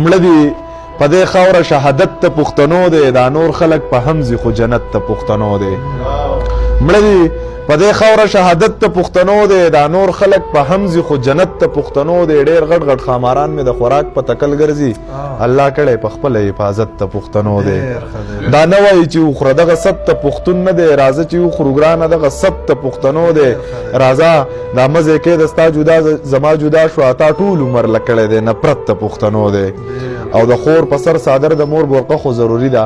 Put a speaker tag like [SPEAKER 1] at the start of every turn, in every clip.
[SPEAKER 1] مړه دي په دې خاوره شهادت ته پښتنو دی، دا نور خلک په حمزي خو جنت ته پښتنو دی. مړه دي په دې خاوره شهادت ته پښتنو دی، دا نور خلک په حمزي خو جنت ته پښتنو دی. ډېر غټ غټ خاماران مې د خوراک په تکل ګرځي، الله کړی په خپله حفاظت ته پښتنو دی. دا نه وایي چې وخوره دغه سب ته پښتون نه دی، راځه چې وخورو ګرانه دغه سب ته پښتنو دی. راځه دا مزې کې د ستا جدا زما جدا شو، تا ټول عمر لکړی دی نفرت ته پښتنو دی. او د خور په سر صادر د مور برقه خو ضروري ده،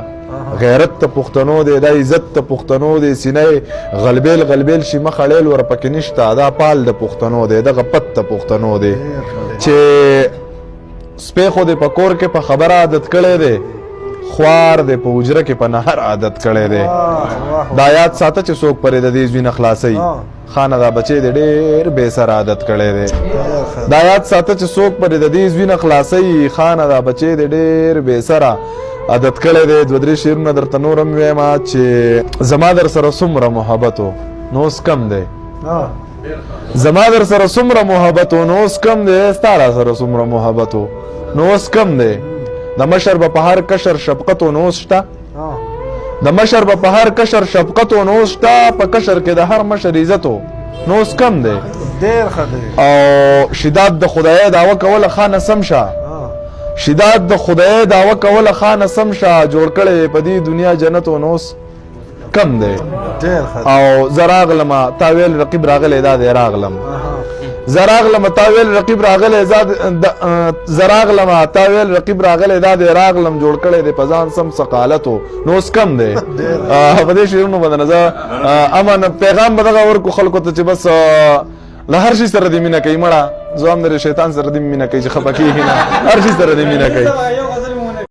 [SPEAKER 1] غیرت ته پښتنو دی، دا عزت ته پښتنو دی. سینه غلبیل غلبیل شي مخ اړیل ورپکې نشته، دا پال د پښتنو دی، دغه پت ته پښتنو دی. چې سپی خو دې په کور کې په خبره عادت کړی دی، خوار دې په حجره کې په نهر عادت کړی دی. دا یاد ساته چې څوک پرې د دې وینه خلاصوي، خانه دا بچی دې ډېر بې سر عادت کړی دی. دا یاد ساته چې څوک پرې د دې وینه خلاصوي، خانه دا بچی دې ډېر بې سره عادت کړی دی. دوه درې شعرونه درته نور هم ووایم چې زما در سره څومره محبت و نو اوس کم دی، زما در سره څومره محبت و نو اوس کم دی، ستا را سره څومره محبت و نو اوس کم دی. د مشر به په هر کشر شفقت و نو اوس شته، د مشر به په هر کشر شفقت و نو اوس شته، په کشر کې د هر مشر عزت و نو اوس کم دی.
[SPEAKER 2] ډېر ښه دی.
[SPEAKER 1] او شداد د خدای دعوه کوله خانه سم شه، شداد د خدای دعوه کوله خانه سم شه، جوړ کړی په دې دنیا جنت و نو اوس کم دی. او زه راغلمه تا ویل رقیب راغلی دا دی راغلم، زه راغلمه تا ویل رقیب راغلی زه راغلمه تا ویل رقیب راغلی دا دی راغلم، جوړ کړی دی په ځان سم ثقالت و نو اوس کم دی. په دې شعرونو باندې زه امن پیغام به دغه ورکو خلکو ته چې بس له هر شي سره دې مینه کوي، مړه زه هم د شیطان سره دې مینه کوي چې خفه کېږي نه، هر شي سره دې مینه کوي.